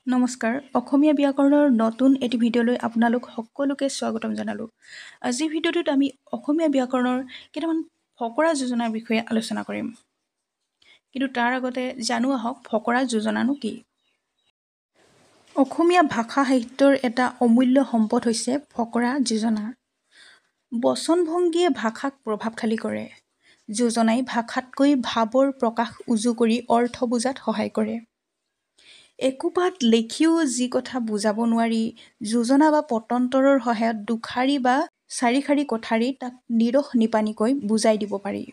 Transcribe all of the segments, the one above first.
নমস্কাৰ অসমীয়া ব্যাকৰণৰ নতুন এটি ভিডিঅ'লৈ আপোনালোক সকলোকে স্বাগতম জনালোঁ। আজিৰ ভিডিঅ'টোত আমি অসমীয়া ব্যাকৰণৰ কেইটামান ফকৰা যোজনাৰ বিষয়ে আলোচনা কৰিম। কিন্তু তাৰ আগতে জানো আহক ফকৰা যোজনানো কি। অসমীয়া ভাষা সাহিত্যৰ এটা অমূল্য সম্পদ হৈছে ফকৰা যোজনা। বচনভংগীয়ে ভাষাক প্ৰভাৱশালী কৰে। যোজনাই ভাষাতকৈ ভাৱৰ প্ৰকাশ উজু কৰি অৰ্থ বুজাত সহায় কৰে। একোপাত লেখিও যি কথা বুজাব নোৱাৰি, যোজনা বা পটন্তৰৰ সহায়ত দুশাৰী বা চাৰিশাৰী কথাৰে তাক নিৰস নিপানীকৈ বুজাই দিব পাৰি।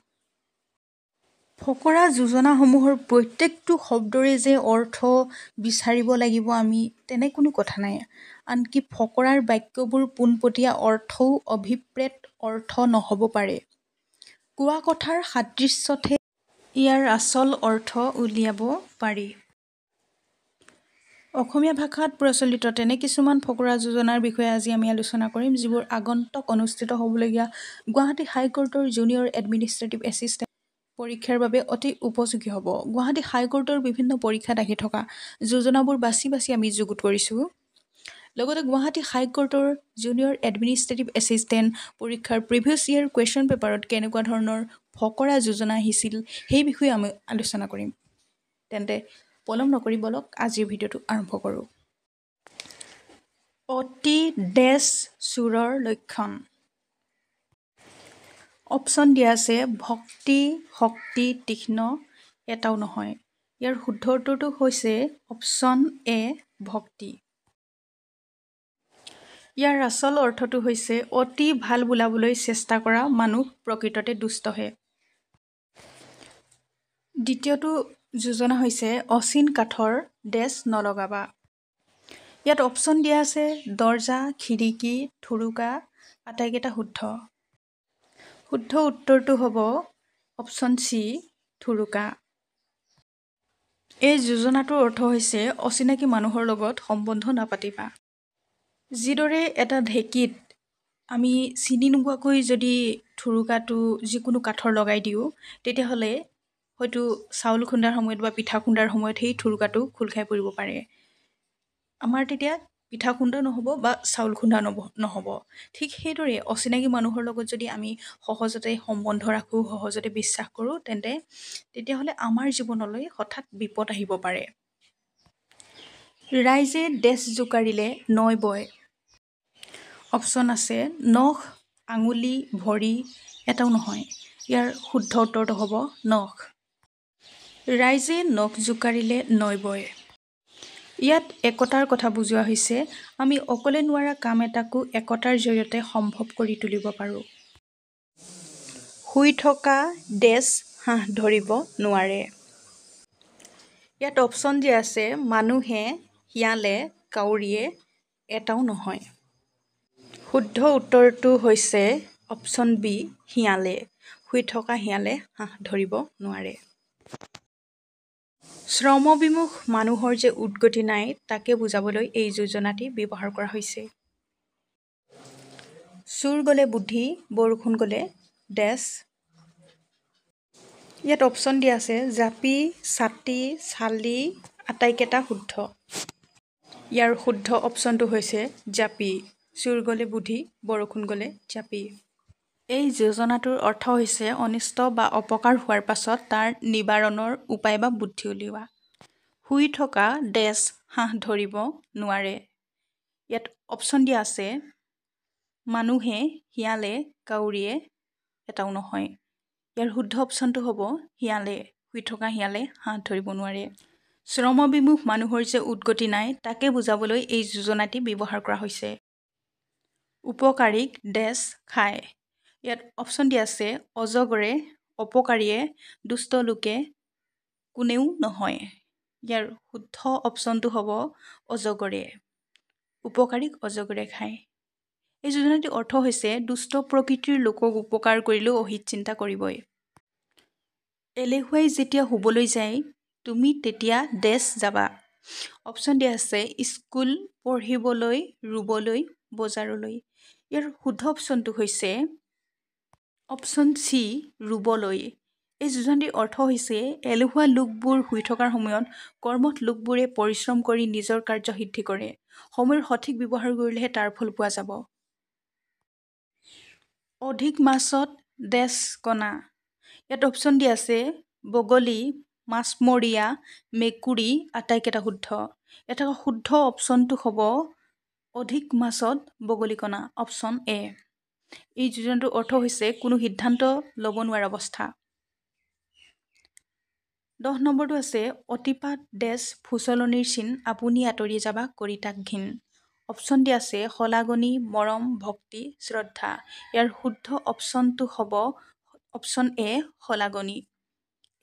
ফকৰা যোজনাসমূহৰ প্ৰত্যেকটো শব্দৰে যে অৰ্থ বিচাৰিব লাগিব আমি তেনে কোনো কথা নাই। আনকি ফকৰাৰ বাক্যবোৰ পোনপটীয়া অৰ্থও অভিপ্ৰেত অৰ্থ নহ'ব পাৰে। কোৱা কথাৰ সাদৃশ্যতহে ইয়াৰ আচল অৰ্থ উলিয়াব পাৰি। অসমীয়া ভাষাত প্ৰচলিত তেনে কিছুমান ফকৰা যোজনাৰ বিষয়ে আজি আমি আলোচনা কৰিম, যিবোৰ আগন্তুক অনুষ্ঠিত হ'বলগীয়া গুৱাহাটী হাইকোৰ্টৰ জুনিয়ৰ এডমিনিষ্ট্ৰেটিভ এছিষ্টেণ্ট পৰীক্ষাৰ বাবে অতি উপযোগী হ'ব। গুৱাহাটী হাইকোৰ্টৰ বিভিন্ন পৰীক্ষাত আহি থকা যোজনাবোৰ বাছি বাছি আমি যুগুত কৰিছোঁ। লগতে গুৱাহাটী হাইকোৰ্টৰ জুনিয়ৰ এডমিনিষ্ট্ৰেটিভ এছিষ্টেণ্ট পৰীক্ষাৰ প্ৰিভিয়াছ ইয়েৰ কুৱেশ্যন পেপাৰত কেনেকুৱা ধৰণৰ ফকৰা যোজনা আহিছিল সেই বিষয়ে আমি আলোচনা কৰিম। তেন্তে পলম নকৰি বলক আজিৰ ভিডিঅ'টো আৰম্ভ কৰোঁ। অতি ডেছ চোৰৰ লক্ষণ। অপশ্যন দিয়া আছে ভক্তি, শক্তি, তীক্ষ্ণ এটাও নহয়। ইয়াৰ শুদ্ধ উত্তৰটো হৈছে অপশ্যন এ ভক্তি। ইয়াৰ আচল অৰ্থটো হৈছে অতি ভাল বোলাবলৈ চেষ্টা কৰা মানুহ প্ৰকৃততে দুষ্টহে। দ্বিতীয়টো যোজনা হৈছে অচিন কাঠৰ ডেছ নলগাবা। ইয়াত অপশ্যন দিয়া আছে দৰ্জা, খিৰিকী, ঠুৰুকা আটাইকেইটা শুদ্ধ। শুদ্ধ উত্তৰটো হ'ব অপশ্যন চি ঠুৰুকা। এই যোজনাটোৰ অৰ্থ হৈছে অচিনাকি মানুহৰ লগত সম্বন্ধ নাপাতিবা। যিদৰে এটা ঢেঁকীত আমি চিনি নোপোৱাকৈ যদি ঠুৰুকাটো যিকোনো কাঠৰ লগাই দিওঁ, তেতিয়াহ'লে হয়তো চাউল খুন্দাৰ সময়ত বা পিঠা খুন্দাৰ সময়ত সেই ঠুৰুকাটো খোল খাই পৰিব পাৰে। আমাৰ তেতিয়া পিঠা খুন্দা নহ'ব বা চাউল খুন্দা নহ'ব। ঠিক সেইদৰে অচিনাকি মানুহৰ লগত যদি আমি সহজতে সম্বন্ধ ৰাখোঁ, সহজতে বিশ্বাস কৰোঁ, তেতিয়াহ'লে আমাৰ জীৱনলৈ হঠাৎ বিপদ আহিব পাৰে। ৰাইজে ডেছ জোকাৰিলে নৈ বয়। অপশ্যন আছে নখ, আঙুলি, ভৰি এটাও নহয়। ইয়াৰ শুদ্ধ উত্তৰটো হ'ব নখ। ৰাইজে নখ জোকাৰিলে নৈ বয়। ইয়াত একতাৰ কথা বুজোৱা হৈছে। আমি অকলে নোৱাৰা কাম এটাকো একতাৰ জৰিয়তে সম্ভৱ কৰি তুলিব পাৰোঁ। শুই থকা ডেছ হাঁহ ধৰিব নোৱাৰে। ইয়াত অপশ্যন দিয়া আছে মানুহে, শিয়ালে, কাউৰীয়ে এটাও নহয়। শুদ্ধ উত্তৰটো হৈছে অপশ্যন বি শিয়ালে। শুই থকা শিয়ালে হাঁহ ধৰিব নোৱাৰে। শ্ৰমবিমুখ মানুহৰ যে উদগতি নাই তাকে বুজাবলৈ এই যোজনাটি ব্যৱহাৰ কৰা হৈছে। চোৰ গ'লে বুদ্ধি, বৰষুণ গ'লে ডেছ। ইয়াত অপশ্যন দিয়া আছে জাপি, ছাতি, চালি আটাইকেইটা শুদ্ধ। ইয়াৰ শুদ্ধ অপশ্যনটো হৈছে জাপি। চোৰ গ'লে বুদ্ধি, বৰষুণ গ'লে জাপি। এই যোজনাটোৰ অৰ্থ হৈছে অনিষ্ট বা অপকাৰ হোৱাৰ পাছত তাৰ নিবাৰণৰ উপায় বা বুদ্ধি উলিওৱা। শুই থকা ডেছ হাঁহ ধৰিব নোৱাৰে। ইয়াত অপশ্যন দিয়া আছে মানুহে, শিয়ালে, কাউৰীয়ে এটাও নহয়। ইয়াৰ শুদ্ধ অপশ্যনটো হ'ব শিয়ালে। শুই থকা শিয়ালে হাঁহ ধৰিব নোৱাৰে। শ্ৰমবিমুখ মানুহৰ যে উদগতি নাই তাকে বুজাবলৈ এই যোজনাটি ব্যৱহাৰ কৰা হৈছে। উপকাৰীক ডেছ খায়। ইয়াত অপশ্যন দিয়া আছে অজগৰে, অপকাৰীয়ে, দুষ্ট লোকে কোনেও নহয়। ইয়াৰ শুদ্ধ অপশ্যনটো হ'ব অজগৰে। উপকাৰীক অজগৰে খায়। এই যোজনাটিৰ অৰ্থ হৈছে দুষ্ট প্ৰকৃতিৰ লোকক উপকাৰ কৰিলেও অহিত চিন্তা কৰিবই। এলেহুৱাই যেতিয়া শুবলৈ যায় তুমি তেতিয়া ডেছ যাবা। অপশ্যন দিয়া আছে স্কুল, পঢ়িবলৈ, ৰুবলৈ, বজাৰলৈ। ইয়াৰ শুদ্ধ অপশ্যনটো হৈছে অপশ্যন চি ৰুবলৈ। এই যোজনাটিৰ অৰ্থ হৈছে এলেহুৱা লোকবোৰ শুই থকাৰ সময়ত কৰ্মঠ লোকবোৰে পৰিশ্ৰম কৰি নিজৰ কাৰ্য সিদ্ধি কৰে। সময়ৰ সঠিক ব্যৱহাৰ কৰিলেহে তাৰ ফল পোৱা যাব। অধিক মাছত ডেছ কণা। ইয়াত অপশ্যন দিয়া আছে বগলী, মাছমৰীয়া, মেকুৰী আটাইকেইটা শুদ্ধ। এটা শুদ্ধ অপশ্যনটো হ'ব অধিক মাছত বগলী কণা, অপশ্যন এ। এই যোজনাটোৰ অৰ্থ হৈছে কোনো সিদ্ধান্ত ল'ব নোৱাৰা অৱস্থা। 10 নম্বৰটো আছে অতিপাত ডেছ ফুচলনিৰ চিন আপুনি আঁতৰি যাবা কৰি তাক ঘিন। অপশ্যন দিয়া আছে শলাগনি, মৰম, ভক্তি, শ্ৰদ্ধা। ইয়াৰ শুদ্ধ অপশ্যনটো হ'ব অপশ্যন এ শলাগনি।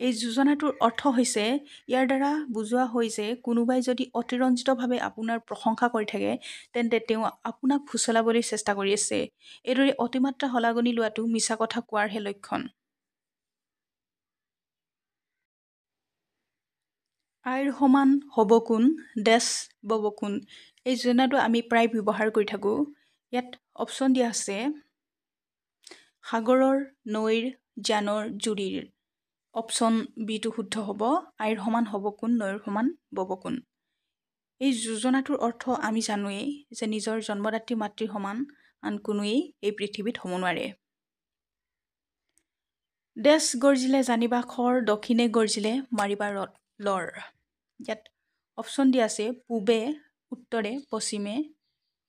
এই যোজনাটোৰ অৰ্থ হৈছে ইয়াৰ দ্বাৰা বুজোৱা হয় যে কোনোবাই যদি অতিৰঞ্জিতভাৱে আপোনাৰ প্ৰশংসা কৰি থাকে তেন্তে তেওঁ আপোনাক ফুচলাবলৈ চেষ্টা কৰি আছে। এইদৰে অতিমাত্ৰা শলাগনি লোৱাটো মিছা কথা কোৱাৰহে লক্ষণ। আইৰ সমান হ'ব কোন ডেছ বব কোন। এই যোজনাটো আমি প্ৰায় ব্যৱহাৰ কৰি থাকোঁ। ইয়াত অপশ্যন দিয়া আছে সাগৰৰ, নৈৰ, জানৰ, জুৰিৰ। অপশ্যন বিটো শুদ্ধ হ'ব আইৰ সমান হ'ব কোন নৈৰ সমান বব কোন। এই যোজনাটোৰ অৰ্থ আমি জানোৱেই যে নিজৰ জন্মদাত্ৰী মাতৃৰ সমান আন কোনোৱেই এই পৃথিৱীত হ'ব নোৱাৰে। ডেছ গৰ্জিলে জানিবা খৰ, দক্ষিণে গৰ্জিলে মাৰিবা লৰ। ইয়াত অপশ্যন দিয়া আছে পূবে, উত্তৰে, পশ্চিমে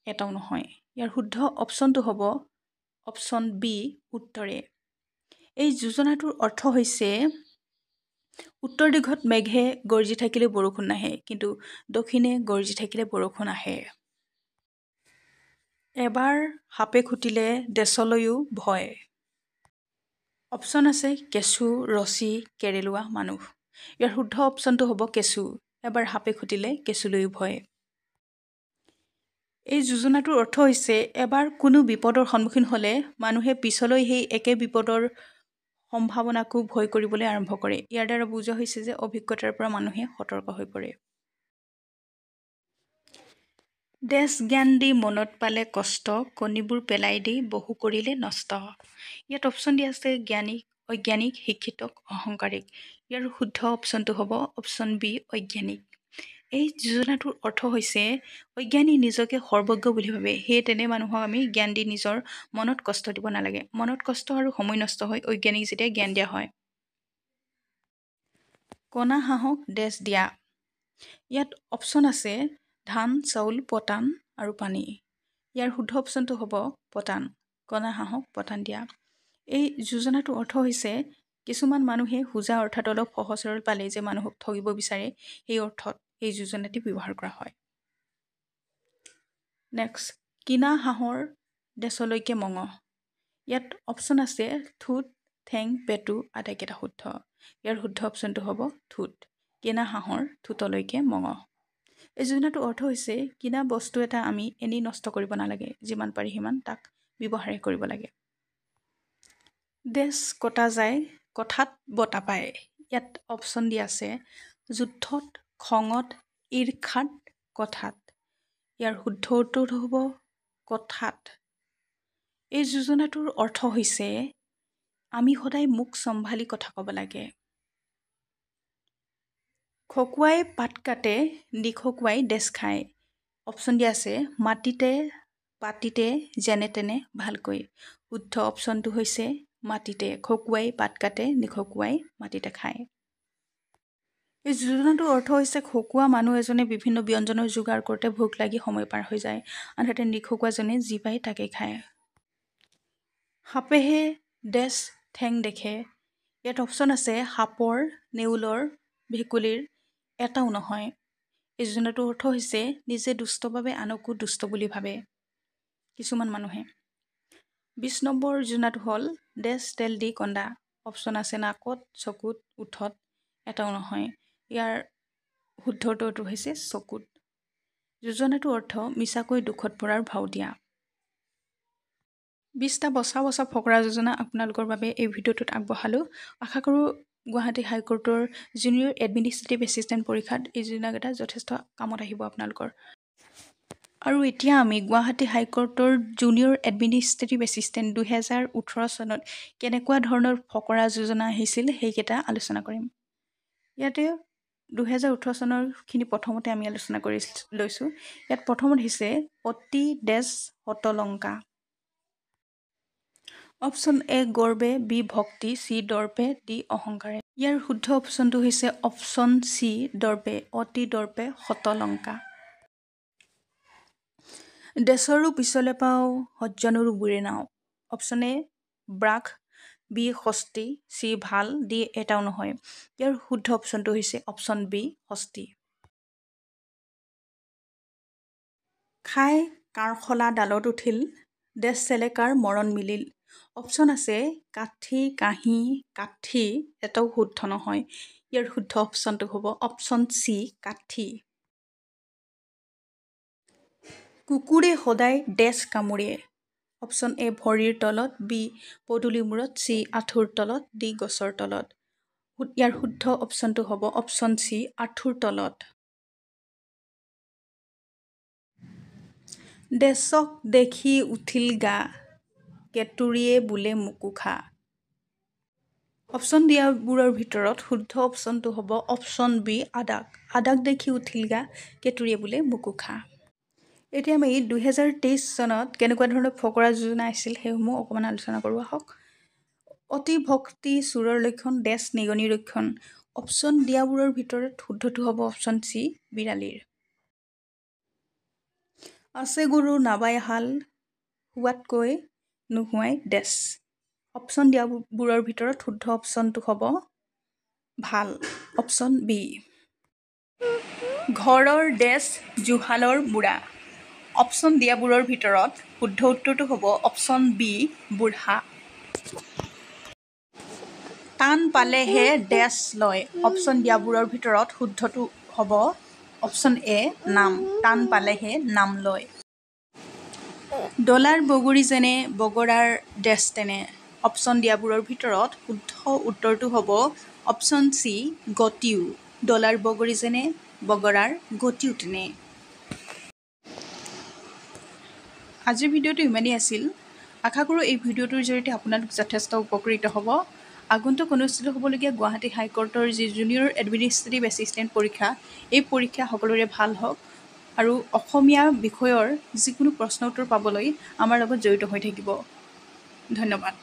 এটাও নহয়। ইয়াৰ শুদ্ধ অপশ্যনটো হ'ব অপশ্যন বি উত্তৰে। এই যোজনাটোৰ অৰ্থ হৈছে উত্তৰ দিশত মেঘে গৰ্জি থাকিলে বৰষুণ নাহে, কিন্তু দক্ষিণে গৰ্জি থাকিলে বৰষুণ আহে। এবাৰ সাপে খুটিলে ডেছলৈও ভয়। অপশ্যন আছে কেঁচু, ৰছী, কেৰেলোৱা, মানুহ। ইয়াৰ শুদ্ধ অপশ্যনটো হ'ব কেঁচু। এবাৰ সাপে খুটিলে কেঁচুলৈও ভয়। এই যোজনাটোৰ অৰ্থ হৈছে এবাৰ কোনো বিপদৰ সন্মুখীন হ'লে মানুহে পিছলৈ সেই একে বিপদৰ সম্ভাৱনাকো ভয় কৰিবলৈ আৰম্ভ কৰে। ইয়াৰ দ্বাৰা বুজোৱা হৈছে যে অভিজ্ঞতাৰ পৰা মানুহে সতৰ্ক হৈ পৰে। ডেছ জ্ঞান দি মনত পালে কষ্ট, কণীবোৰ পেলাই দি বহু কৰিলে নষ্ট। ইয়াত অপশ্যন দিয়া আছে জ্ঞানী, অজ্ঞানিক, শিক্ষিতক, অহংকাৰিক। ইয়াৰ শুদ্ধ অপশ্যনটো হ'ব অপশ্যন বি অজ্ঞানিক। এই যোজনাটোৰ অৰ্থ হৈছে অজ্ঞানী নিজকে সৰ্বজ্ঞ বুলি ভাবে, সেয়ে তেনে মানুহক আমি জ্ঞান দি নিজৰ মনত কষ্ট দিব নালাগে। মনত কষ্ট আৰু সময় নষ্ট হয় অজ্ঞানিক যেতিয়া জ্ঞান দিয়া হয়। কণা হাঁহক ডেছ দিয়া। ইয়াত অপশ্যন আছে ধান, চাউল, পতান আৰু পানী। ইয়াৰ শুদ্ধ অপশ্যনটো হ'ব পতান। কণা হাঁহক পতান দিয়া। এই যোজনাটোৰ অৰ্থ হৈছে কিছুমান মানুহে সোজা অৰ্থাৎ অলপ সহজ সৰল পালে যে মানুহক ঠগিব বিচাৰে, সেই অৰ্থত এই যোজনাটি ব্যৱহাৰ কৰা হয়। নেক্সট কিনা হাঁহৰ ডেছলৈকে মঙহ। ইয়াত অপশ্যন আছে ঠোঁট, ঠেং, পেটু আটাইকেইটা শুদ্ধ। ইয়াৰ শুদ্ধ অপশ্যনটো হ'ব ঠোঁট। কিনা হাঁহৰ ঠোঁটলৈকে মঙহ। এই যোজনাটোৰ অৰ্থ হৈছে কিনা বস্তু এটা আমি এনেই নষ্ট কৰিব নালাগে, যিমান পাৰি সিমান তাক ব্যৱহাৰহে কৰিব লাগে। ডেছ কটা যায় কথাত বঁটা পায়। ইয়াত অপশ্যন দিয়া আছে যুদ্ধত, খঙত, ঈৰ্ষাত, কথাত। ইয়াৰ শুদ্ধ উত্তৰটো হ'ব কথাত। এই যোজনাটোৰ অৰ্থ হৈছে আমি সদায় মুখ চম্ভালি কথা ক'ব লাগে। খকুৱাই পাত কাটে, নিখকুৱাই ডেছ খায়। অপশ্যন দিয়া আছে মাটিতে, পাতিতে, যেনে তেনে ভালকৈ। শুদ্ধ অপশ্যনটো হৈছে মাটিতে। খকুৱাই পাত কাটে, নিখকুৱাই মাটিতে খায়। এই যোজনাটোৰ অৰ্থ হৈছে খকুৱা মানুহ এজনে বিভিন্ন ব্যঞ্জনৰ যোগাৰ কৰোঁতে ভোক লাগি সময় পাৰ হৈ যায়, আনহাতে নিখকুৱাজনে যি পায় তাকেই খায়। সাপেহে ডেছ ঠেং দেখে। ইয়াত অপশ্যন আছে সাপৰ, নেউলৰ, ভেকুলীৰ এটাও নহয়। এই যোজনাটোৰ অৰ্থ হৈছে নিজে দুষ্ট বাবে আনকো দুষ্ট বুলি ভাবে কিছুমান মানুহে। 20 নম্বৰ যোজনাটো হ'ল ডেছ তেল দি কন্দা। অপশ্যন আছে নাকত, চকুত, ওঠত এটাও নহয়। ইয়াৰ শুদ্ধ উত্তৰটো হৈছে চকুত। যোজনাটোৰ অৰ্থ মিছাকৈ দুখত পৰাৰ ভাও দিয়া। 20টা বচা বচা ফকৰা যোজনা আপোনালোকৰ বাবে এই ভিডিঅ'টোত আগবঢ়ালোঁ। আশা কৰোঁ গুৱাহাটী হাইকোৰ্টৰ জুনিয়ৰ এডমিনিষ্ট্ৰেটিভ এছিষ্টেণ্ট পৰীক্ষাত এই যোজনাকেইটা যথেষ্ট কামত আহিব আপোনালোকৰ। আৰু এতিয়া আমি গুৱাহাটী হাইকোৰ্টৰ জুনিয়ৰ এডমিনিষ্ট্ৰেটিভ এছিষ্টেণ্ট 2018 চনত কেনেকুৱা ধৰণৰ ফকৰা যোজনা আহিছিল সেইকেইটা আলোচনা কৰিম। ইয়াতে 2018 চনৰখিনি প্ৰথমতে আমি আলোচনা কৰি লৈছোঁ। ইয়াত প্ৰথমত হৈছে অতি দেশ হতলংকা। অপশ্যন এ গৰ্বে, বি ভক্তি, চি দৰ্পে, ডি অহংকাৰে। ইয়াৰ শুদ্ধ অপশ্যনটো হৈছে অপশ্যন চি দৰ্পে, অতি দৰ্পে হতলংকা। দেশৰো পিছলে পাওঁ সজ্জনৰো বুৰে নাও। অপশ্যন এ ব্ৰাক, বি ষষ্ঠী, চি ভাল, ডি এটাও নহয়। ইয়াৰ শুদ্ধ অপশ্যনটো হৈছে অপশ্যন বি ষষ্ঠী। খাই কাৰখলা ডালত উঠিল, দেশ চেলেকাৰ মৰণ মিলিল। অপশ্যন আছে কাঠি, কাঁহি, কাঠি, এটাও শুদ্ধ নহয়। ইয়াৰ শুদ্ধ অপশ্যনটো হ'ব অপশ্যন চি কাঠি। কুকুৰে সদায় দেশ কামুৰে। অপশ্যন এ ভৰিৰ তলত, বি পদূলি মূৰত, চি আঁঠুৰ তলত, ডি গছৰ তলত। ইয়াৰ শুদ্ধ অপশ্যনটো হ'ব অপশ্যন চি আঁঠুৰ তলত। দেশক দেখি উঠিল গা, কেতুৰিয়ে বোলে মোকো খা। অপশ্যন দিয়াবোৰৰ ভিতৰত শুদ্ধ অপশ্যনটো হ'ব অপশ্যন বি আদাক। আদাক দেখি উঠিল গা, কেতুৰিয়ে বোলে মোকো খা। এতিয়া আমি 2023 চনত কেনেকুৱা ধৰণৰ ফকৰা যোজনা আছিল সেইসমূহ অকণমান আলোচনা কৰোঁ আহক। অতি ভক্তি চোৰৰ লক্ষণ, দেশ নিগনি ৰক্ষণ। অপশ্যন দিয়াবোৰৰ ভিতৰত শুদ্ধটো হ'ব অপশ্যন চি বিৰালীৰ। আছে গৰু নাবাই হাল, শোৱাতকৈ নোহোৱাই দেশ। অপশ্যন দিয়াবোৰৰ ভিতৰত শুদ্ধ অপশ্যনটো হ'ব ভাল, অপশ্যন বি। ঘৰৰ দেশ জুহালৰ বুঢ়া। অপশ্যন দিয়াবোৰৰ ভিতৰত শুদ্ধ উত্তৰটো হ'ব অপশ্যন বি বুঢ়া। টান পালেহে দেশ লয়। অপশ্যন দিয়াবোৰৰ ভিতৰত শুদ্ধটো হ'ব অপশ্যন এ নাম, টান পালেহে নাম লয়। ডলাৰ বগৰী যেনে বগৰাৰ দেশ তেনে। অপশ্যন দিয়াবোৰৰ ভিতৰত শুদ্ধ উত্তৰটো হ'ব অপশ্যন চি গতিও। ডলাৰ বগৰী যেনে বগৰাৰ গতিও তেনে। আজিৰ ভিডিঅ'টো ইমানেই আছিল। আশা কৰোঁ এই ভিডিঅ'টোৰ জৰিয়তে আপোনালোক যথেষ্ট উপকৃত হ'ব। আগন্তুক অনুষ্ঠিত হ'বলগীয়া গুৱাহাটী হাইকোৰ্টৰ যি জুনিয়ৰ এডমিনিষ্ট্ৰেটিভ এছিষ্টেণ্ট পৰীক্ষা, এই পৰীক্ষা সকলোৰে ভাল হওক আৰু অসমীয়া বিষয়ৰ যিকোনো প্ৰশ্ন উত্তৰ পাবলৈ আমাৰ লগত জড়িত হৈ থাকিব। ধন্যবাদ।